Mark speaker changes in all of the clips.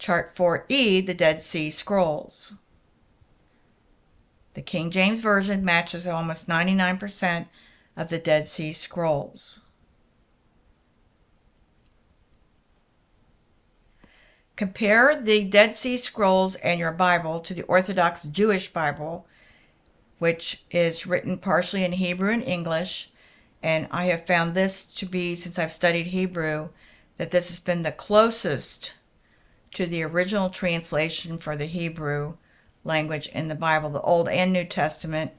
Speaker 1: Chart4E, the Dead Sea Scrolls. The King James Version matches almost 99% of the Dead Sea Scrolls. Compare the Dead Sea Scrolls and your Bible to the Orthodox Jewish Bible, which is written partially in Hebrew and English. And I have found this to be, since I've studied Hebrew, that this has been the closest to the original translation for the Hebrew language in the Bible, the Old and New Testament,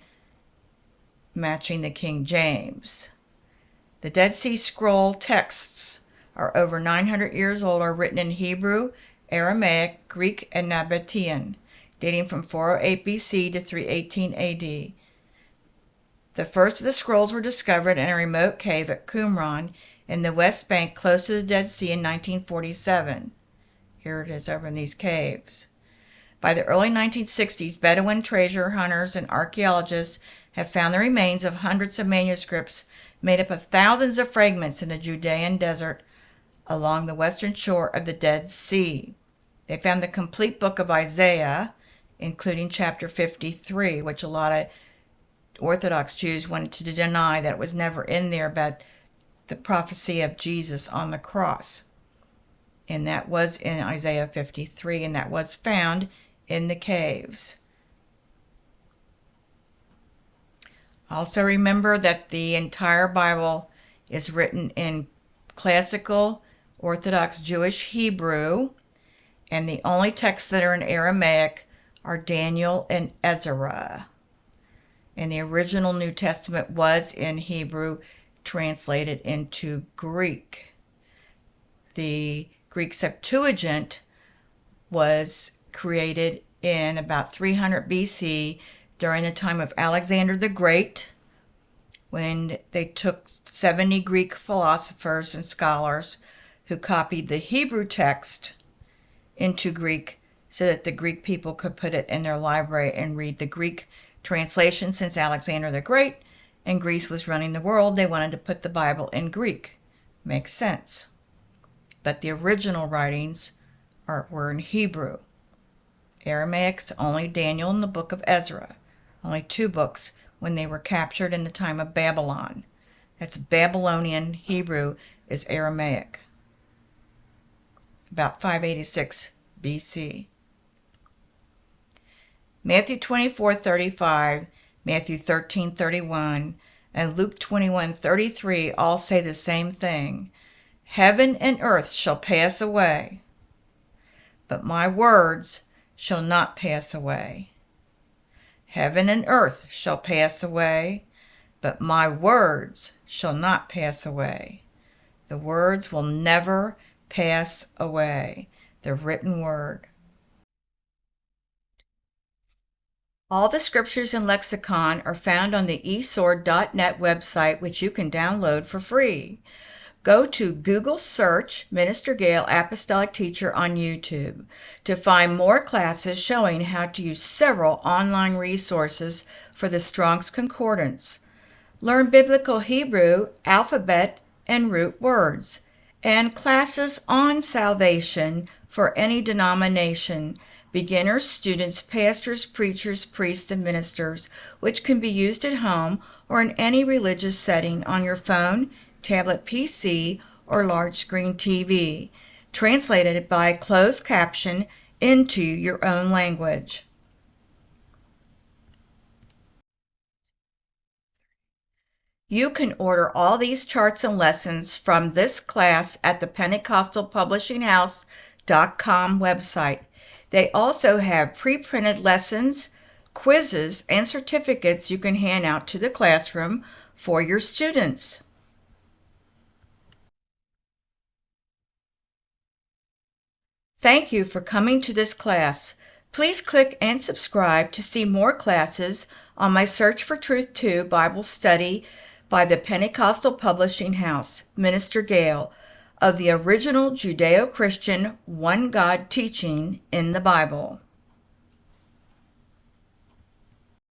Speaker 1: matching the King James. The Dead Sea Scroll texts are over 900 years old, are written in Hebrew, Aramaic, Greek, and Nabatean, dating from 408 BC to 318 AD. The first of the scrolls were discovered in a remote cave at Qumran in the West Bank, close to the Dead Sea, in 1947. Here it is over in these caves. By the early 1960s, Bedouin treasure hunters and archaeologists have found the remains of hundreds of manuscripts made up of thousands of fragments in the Judean desert along the western shore of the Dead Sea. They found the complete book of Isaiah, including chapter 53, which a lot of Orthodox Jews wanted to deny that it was never in there, about the prophecy of Jesus on the cross. And that was in Isaiah 53, and that was found in the caves. Also remember that the entire Bible is written in classical Orthodox Jewish Hebrew, and the only texts that are in Aramaic are Daniel and Ezra. And the original New Testament was in Hebrew, translated into Greek. The Greek Septuagint was created in about 300 BC during the time of Alexander the Great, when they took 70 Greek philosophers and scholars who copied the Hebrew text into Greek so that the Greek people could put it in their library and read the Greek translation. Since Alexander the Great and Greece was running the world, they wanted to put the Bible in Greek. Makes sense. But the original writings were in Hebrew. Aramaic's only Daniel and the book of Ezra. Only two books when they were captured in the time of Babylon. That's Babylonian Hebrew is Aramaic. About 586 BC. Matthew 24:35, Matthew 13:31, and Luke 21:33 all say the same thing. Heaven and earth shall pass away, but my words shall not pass away. Heaven and earth shall pass away, but my words shall not pass away. The words will never pass away. The written word. All the scriptures and lexicon are found on the esword.net website, which you can download for free. Go to Google search Minister Gail Apostolic Teacher on YouTube to find more classes showing how to use several online resources for the Strong's Concordance. Learn Biblical Hebrew, alphabet, and root words, and classes on salvation for any denomination, beginners, students, pastors, preachers, priests, and ministers, which can be used at home or in any religious setting on your phone, tablet PC, or large screen TV, translated by closed caption into your own language. You can order all these charts and lessons from this class at the PentecostalPublishingHouse.com website. They also have pre-printed lessons, quizzes, and certificates you can hand out to the classroom for your students. Thank you for coming to this class. Please click and subscribe to see more classes on my Search for Truth 2 Bible study by the Pentecostal Publishing House, Minister Gail, of the original Judeo-Christian one God teaching in the Bible.